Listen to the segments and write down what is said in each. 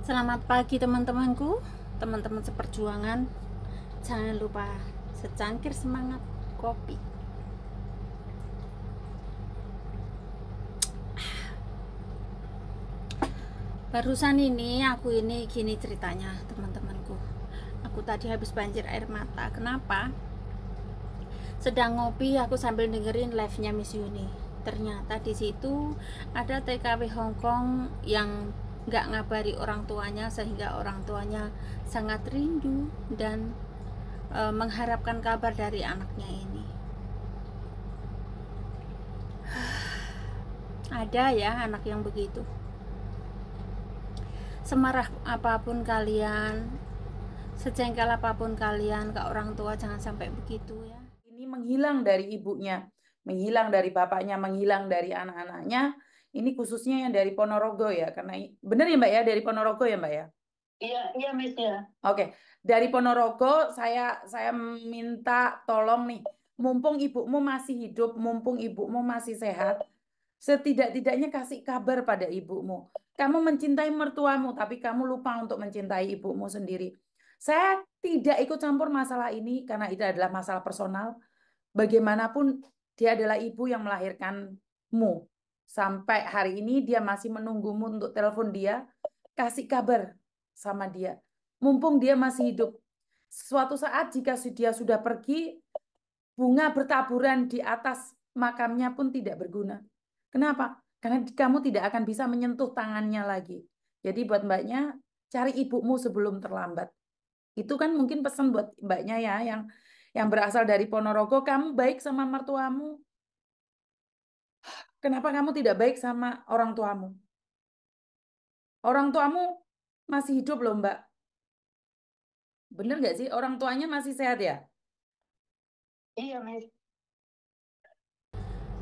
Selamat pagi teman-temanku, teman-teman seperjuangan. Jangan lupa secangkir semangat kopi. Barusan aku gini ceritanya teman-temanku. Aku tadi habis banjir air mata. Kenapa? Sedang ngopi aku sambil dengerin live-nya Miss Yuni. Ternyata di situ ada TKW Hongkong yang nggak ngabari orang tuanya, sehingga orang tuanya sangat rindu dan mengharapkan kabar dari anaknya ini. Ada ya anak yang begitu. Semarah apapun kalian, sejengkel apapun kalian ke orang tua, jangan sampai begitu ya. Ini menghilang dari ibunya, menghilang dari bapaknya, menghilang dari anak-anaknya. Ini khususnya yang dari Ponorogo ya, karena benar ya Mbak ya, dari Ponorogo ya Mbak ya. Iya, iya Miss ya. Oke, dari Ponorogo saya minta tolong nih, mumpung ibumu masih hidup, mumpung ibumu masih sehat, setidak-tidaknya kasih kabar pada ibumu. Kamu mencintai mertuamu, tapi kamu lupa untuk mencintai ibumu sendiri. Saya tidak ikut campur masalah ini karena itu adalah masalah personal. Bagaimanapun dia adalah ibu yang melahirkanmu. Sampai hari ini dia masih menunggumu untuk telepon dia, kasih kabar sama dia. Mumpung dia masih hidup. Suatu saat jika dia sudah pergi, bunga bertaburan di atas makamnya pun tidak berguna. Kenapa? Karena kamu tidak akan bisa menyentuh tangannya lagi. Jadi buat mbaknya, cari ibumu sebelum terlambat. Itu kan mungkin pesan buat mbaknya ya, yang berasal dari Ponorogo. Kamu baik sama mertuamu. Kenapa kamu tidak baik sama orang tuamu? Orang tuamu masih hidup loh mbak. Bener nggak sih? Orang tuanya masih sehat ya? Iya Miss.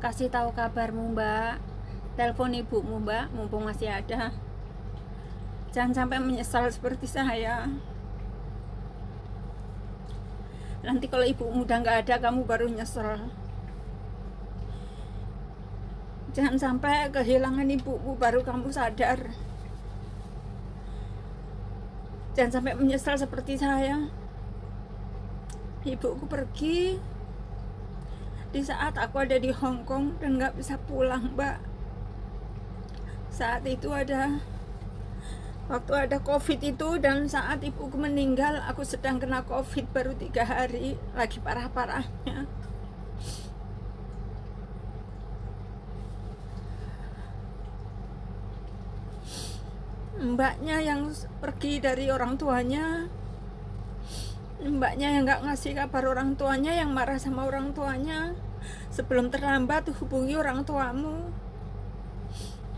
Kasih tahu kabarmu mbak, telepon ibumu mbak, mumpung masih ada. Jangan sampai menyesal seperti saya. Nanti kalau ibumu udah nggak ada, kamu baru nyesel. Jangan sampai kehilangan ibumu baru kamu sadar. Jangan sampai menyesal seperti saya. Ibuku pergi di saat aku ada di Hong Kong dan nggak bisa pulang mbak. Saat itu waktu ada COVID itu, dan saat ibuku meninggal aku sedang kena COVID baru 3 hari, lagi parah-parahnya. Mbaknya yang pergi dari orang tuanya, mbaknya yang nggak ngasih kabar orang tuanya, yang marah sama orang tuanya. Sebelum terlambat hubungi orang tuamu,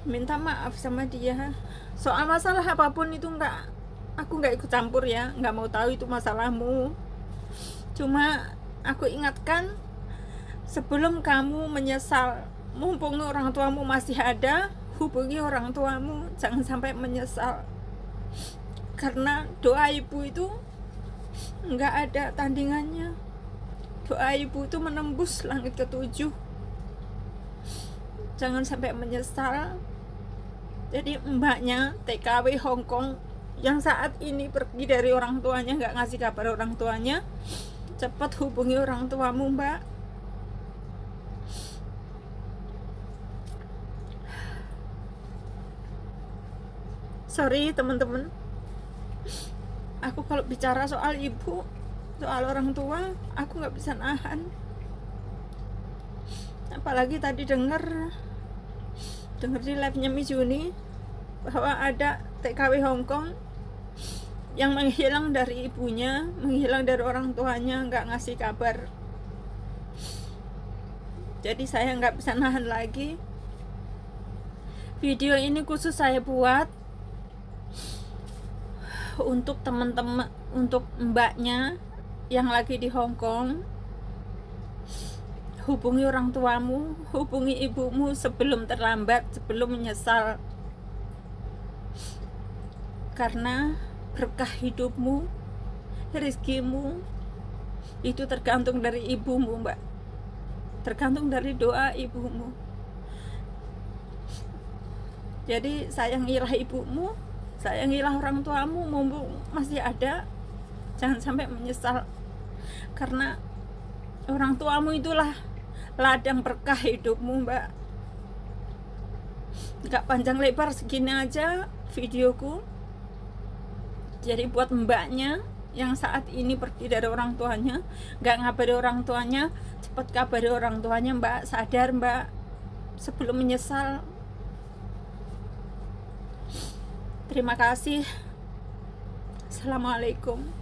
minta maaf sama dia. Soal masalah apapun itu aku nggak ikut campur ya, nggak mau tahu itu masalahmu. Cuma aku ingatkan, sebelum kamu menyesal, mumpung orang tuamu masih ada, hubungi orang tuamu, jangan sampai menyesal. Karena doa ibu itu nggak ada tandingannya. Doa ibu itu menembus langit ke-7. Jangan sampai menyesal. Jadi mbaknya TKW Hongkong yang saat ini pergi dari orang tuanya, nggak ngasih kabar orang tuanya, cepat hubungi orang tuamu mbak. Sorry teman-teman, aku kalau bicara soal ibu, soal orang tua, aku nggak bisa nahan. Apalagi tadi dengar di live-nya Miss Yuni bahwa ada TKW Hongkong yang menghilang dari ibunya, menghilang dari orang tuanya, nggak ngasih kabar. Jadi saya nggak bisa nahan lagi. Video ini khusus saya buat untuk teman-teman, untuk mbaknya yang lagi di Hong Kong. Hubungi orang tuamu, hubungi ibumu sebelum terlambat, sebelum menyesal. Karena berkah hidupmu, rezekimu itu tergantung dari ibumu mbak, tergantung dari doa ibumu. Jadi sayangilah ibumu, Sayangilah orang tuamu mumpung masih ada, jangan sampai menyesal, karena orang tuamu itulah ladang berkah hidupmu, Mbak. Gak panjang lebar, segini aja videoku. Jadi buat mbaknya yang saat ini pergi dari orang tuanya, gak ngabari orang tuanya, cepat kabari orang tuanya, Mbak. Sadar, Mbak, sebelum menyesal. Terima kasih. Assalamualaikum.